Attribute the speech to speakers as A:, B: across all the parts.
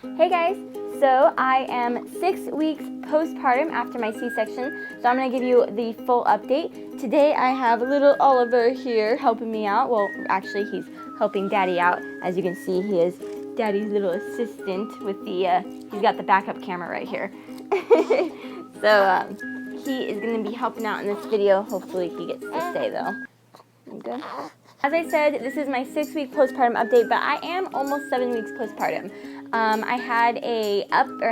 A: Hey guys, so I am 6 weeks postpartum after my C-section, so I'm going to give you the full update. Today I have little Oliver here helping me out. Well, actually he's helping Daddy out. As you can see, he is Daddy's little assistant with the, he's got the backup camera right here. So he is going to be helping out in this video. Hopefully he gets to stay though. Good. As I said, this is my 6-week postpartum update, but I am almost 7 weeks postpartum. I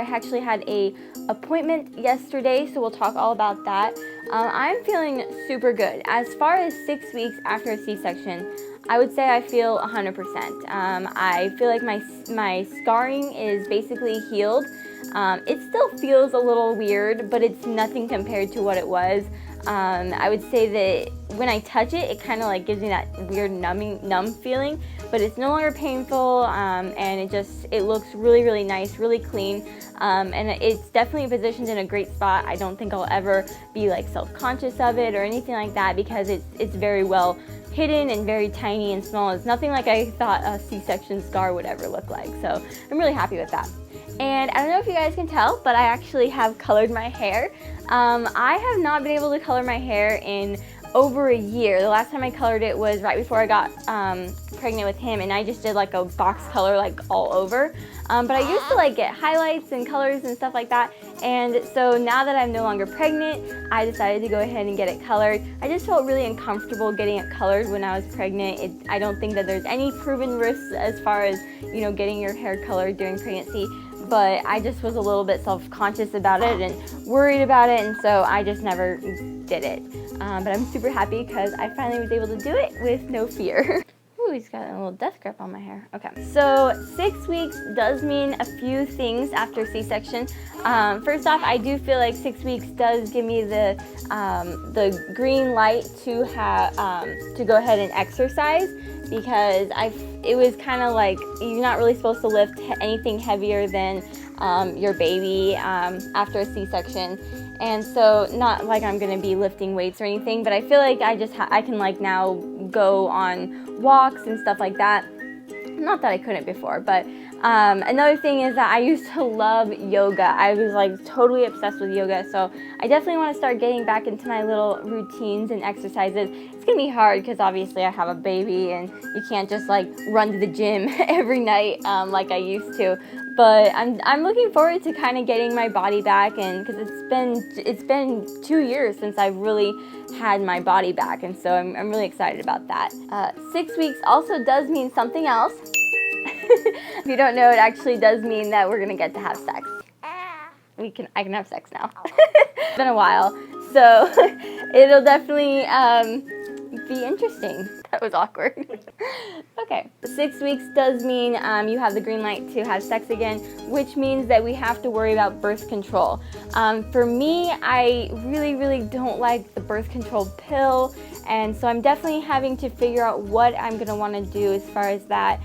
A: actually had a appointment yesterday, so we'll talk all about that. I'm feeling super good. As far as 6 weeks after a C-section, I would say I feel 100%. I feel like my scarring is basically healed. It still feels a little weird, but it's nothing compared to what it was. I would say that when I touch it, it kind of like gives me that weird numb feeling, but it's no longer painful, and it looks really, really nice, really clean, and it's definitely positioned in a great spot. I don't think I'll ever be like self-conscious of it or anything like that because it's very well hidden and very tiny and small. It's nothing like I thought a C-section scar would ever look like, so I'm really happy with that. And I don't know if you guys can tell, but I actually have colored my hair. I have not been able to color my hair in over a year. The last time I colored it was right before I got pregnant with him, and I just did like a box color like all over. But I used to like get highlights and colors and stuff like that, and so now that I'm no longer pregnant, I decided to go ahead and get it colored. I just felt really uncomfortable getting it colored when I was pregnant. I don't think that there's any proven risks as far as, you know, getting your hair colored during pregnancy, but I just was a little bit self-conscious about it and worried about it, and so I just never did it. But I'm super happy because I finally was able to do it with no fear. Ooh, he's got a little death grip on my hair. Okay, so 6 weeks does mean a few things after C-section. First off, I do feel like 6 weeks does give me the green light to go ahead and exercise, because it was kind of like you're not really supposed to lift anything heavier than your baby after a C-section. And so not like I'm gonna be lifting weights or anything, but I feel like I can like now go on walks and stuff like that. Not that I couldn't before, but another thing is that I used to love yoga. I was like totally obsessed with yoga, so I definitely want to start getting back into my little routines and exercises. It's gonna be hard because obviously I have a baby and you can't just like run to the gym every night like I used to. But I'm looking forward to kind of getting my body back, and because it's been 2 years since I've really had my body back, and so I'm really excited about that. 6 weeks also does mean something else. If you don't know, it actually does mean that we're gonna get to have sex. I can have sex now. It's been a while, so it'll definitely be interesting. That was awkward. Okay, 6 weeks does mean you have the green light to have sex again, which means that we have to worry about birth control. For me, I really, really don't like the birth control pill, and so I'm definitely having to figure out what I'm gonna want to do as far as that.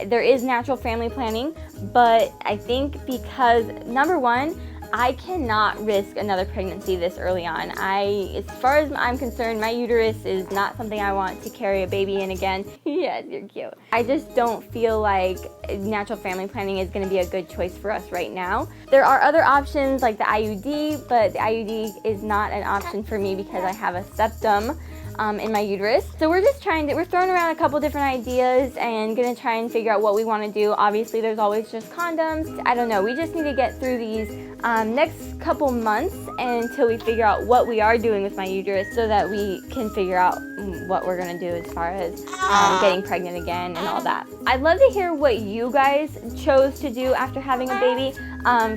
A: There is natural family planning, but I think because, number one, I cannot risk another pregnancy this early on. As far as I'm concerned, my uterus is not something I want to carry a baby in again. Yes, you're cute. I just don't feel like natural family planning is going to be a good choice for us right now. There are other options like the IUD, but the IUD is not an option for me because I have a septum in my uterus. So we're throwing around a couple different ideas and gonna try and figure out what we want to do. Obviously there's always just condoms. I don't know, we just need to get through these next couple months until we figure out what we are doing with my uterus, so that we can figure out what we're gonna do as far as getting pregnant again and all that. I'd love to hear what you guys chose to do after having a baby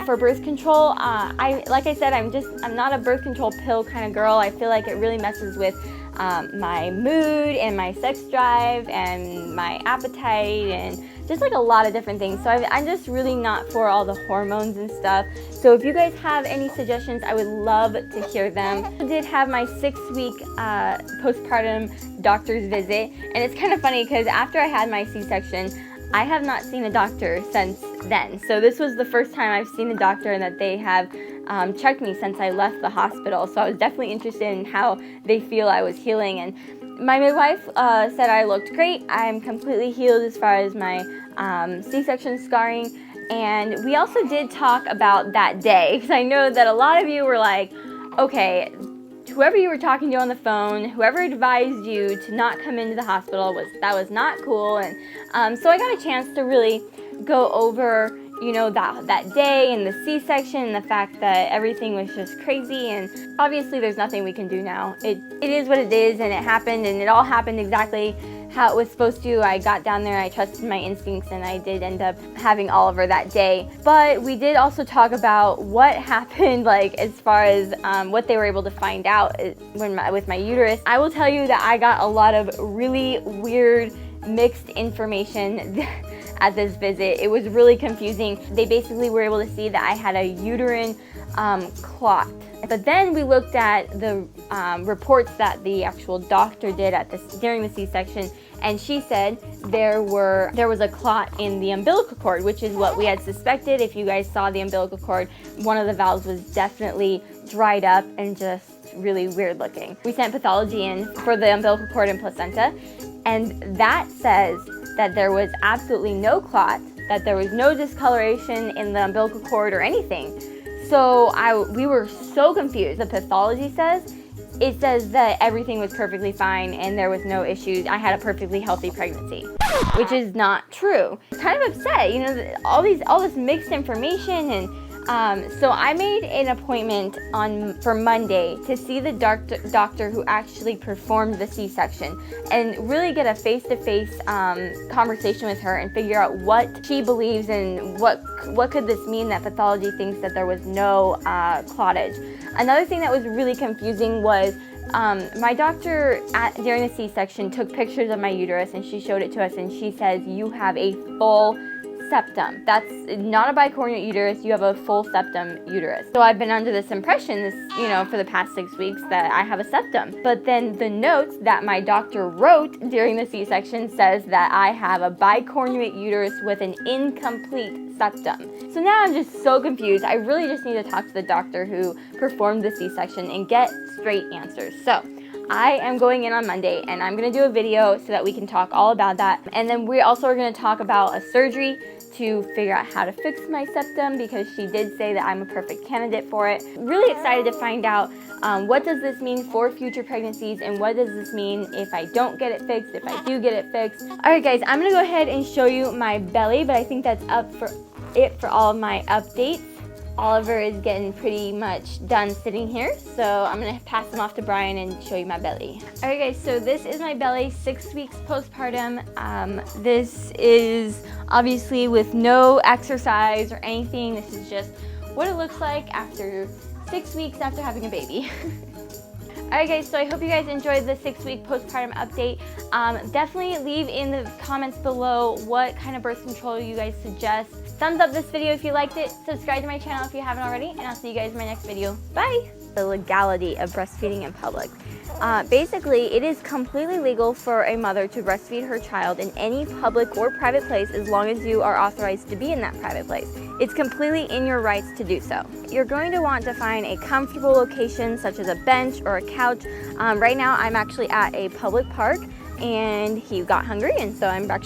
A: for birth control. Like I said, I'm not a birth control pill kind of girl. I feel like it really messes with my mood and my sex drive and my appetite and just like a lot of different things. So I'm just really not for all the hormones and stuff. So if you guys have any suggestions, I would love to hear them. I did have my 6-week postpartum doctor's visit, and it's kind of funny because after I had my C-section, I have not seen a doctor since then. So this was the first time I've seen a doctor and that they have checked me since I left the hospital. So I was definitely interested in how they feel I was healing. And my midwife said I looked great. I'm completely healed as far as my C-section scarring. And we also did talk about that day, because I know that a lot of you were like, okay, whoever you were talking to on the phone, whoever advised you to not come into the hospital, was not cool. And so I got a chance to really go over, you know, that day and the C-section and the fact that everything was just crazy. And obviously there's nothing we can do now. It is what it is, and it happened, and it all happened exactly how it was supposed to. I got down there, I trusted my instincts, and I did end up having Oliver that day. But we did also talk about what happened, like as far as what they were able to find out with my uterus. I will tell you that I got a lot of really weird mixed information at this visit. It was really confusing. They basically were able to see that I had a uterine clot. But then we looked at the reports that the actual doctor did during the C-section, and she said there was a clot in the umbilical cord, which is what we had suspected. If you guys saw the umbilical cord, one of the valves was definitely dried up and just really weird looking. We sent pathology in for the umbilical cord and placenta, and that says that there was absolutely no clot, that there was no discoloration in the umbilical cord or anything. So we were so confused. The pathology says that everything was perfectly fine and there was no issues. I had a perfectly healthy pregnancy, which is not true. Kind of upset, you know, all this mixed information. And so I made an appointment for Monday to see the doctor who actually performed the C-section and really get a face-to-face conversation with her and figure out what she believes and what could this mean that pathology thinks that there was no clottage. Another thing that was really confusing was my doctor during the C-section took pictures of my uterus and she showed it to us, and she says, you have a full septum. That's not a bicornuate uterus, you have a full septum uterus. So I've been under this impression, for the past 6 weeks that I have a septum. But then the notes that my doctor wrote during the C-section says that I have a bicornuate uterus with an incomplete septum. So now I'm just so confused. I really just need to talk to the doctor who performed the C-section and get straight answers. So I am going in on Monday, and I'm going to do a video so that we can talk all about that. And then we also are going to talk about a surgery to figure out how to fix my septum, because she did say that I'm a perfect candidate for it. Really excited to find out what does this mean for future pregnancies, and what does this mean if I don't get it fixed, if I do get it fixed. Alright guys, I'm going to go ahead and show you my belly, but I think that's for all of my updates. Oliver is getting pretty much done sitting here, so I'm going to pass him off to Brian and show you my belly. Alright guys, so this is my belly, 6 weeks postpartum. This is obviously with no exercise or anything. This is just what it looks like after 6 weeks after having a baby. Alright guys, so I hope you guys enjoyed the 6-week postpartum update. Definitely leave in the comments below what kind of birth control you guys suggest. Thumbs up this video if you liked it. Subscribe to my channel if you haven't already, and I'll see you guys in my next video. Bye! The legality of breastfeeding in public. Basically, it is completely legal for a mother to breastfeed her child in any public or private place as long as you are authorized to be in that private place. It's completely in your rights to do so. You're going to want to find a comfortable location such as a bench or a couch. Right now I'm actually at a public park, and he got hungry, and so I'm actually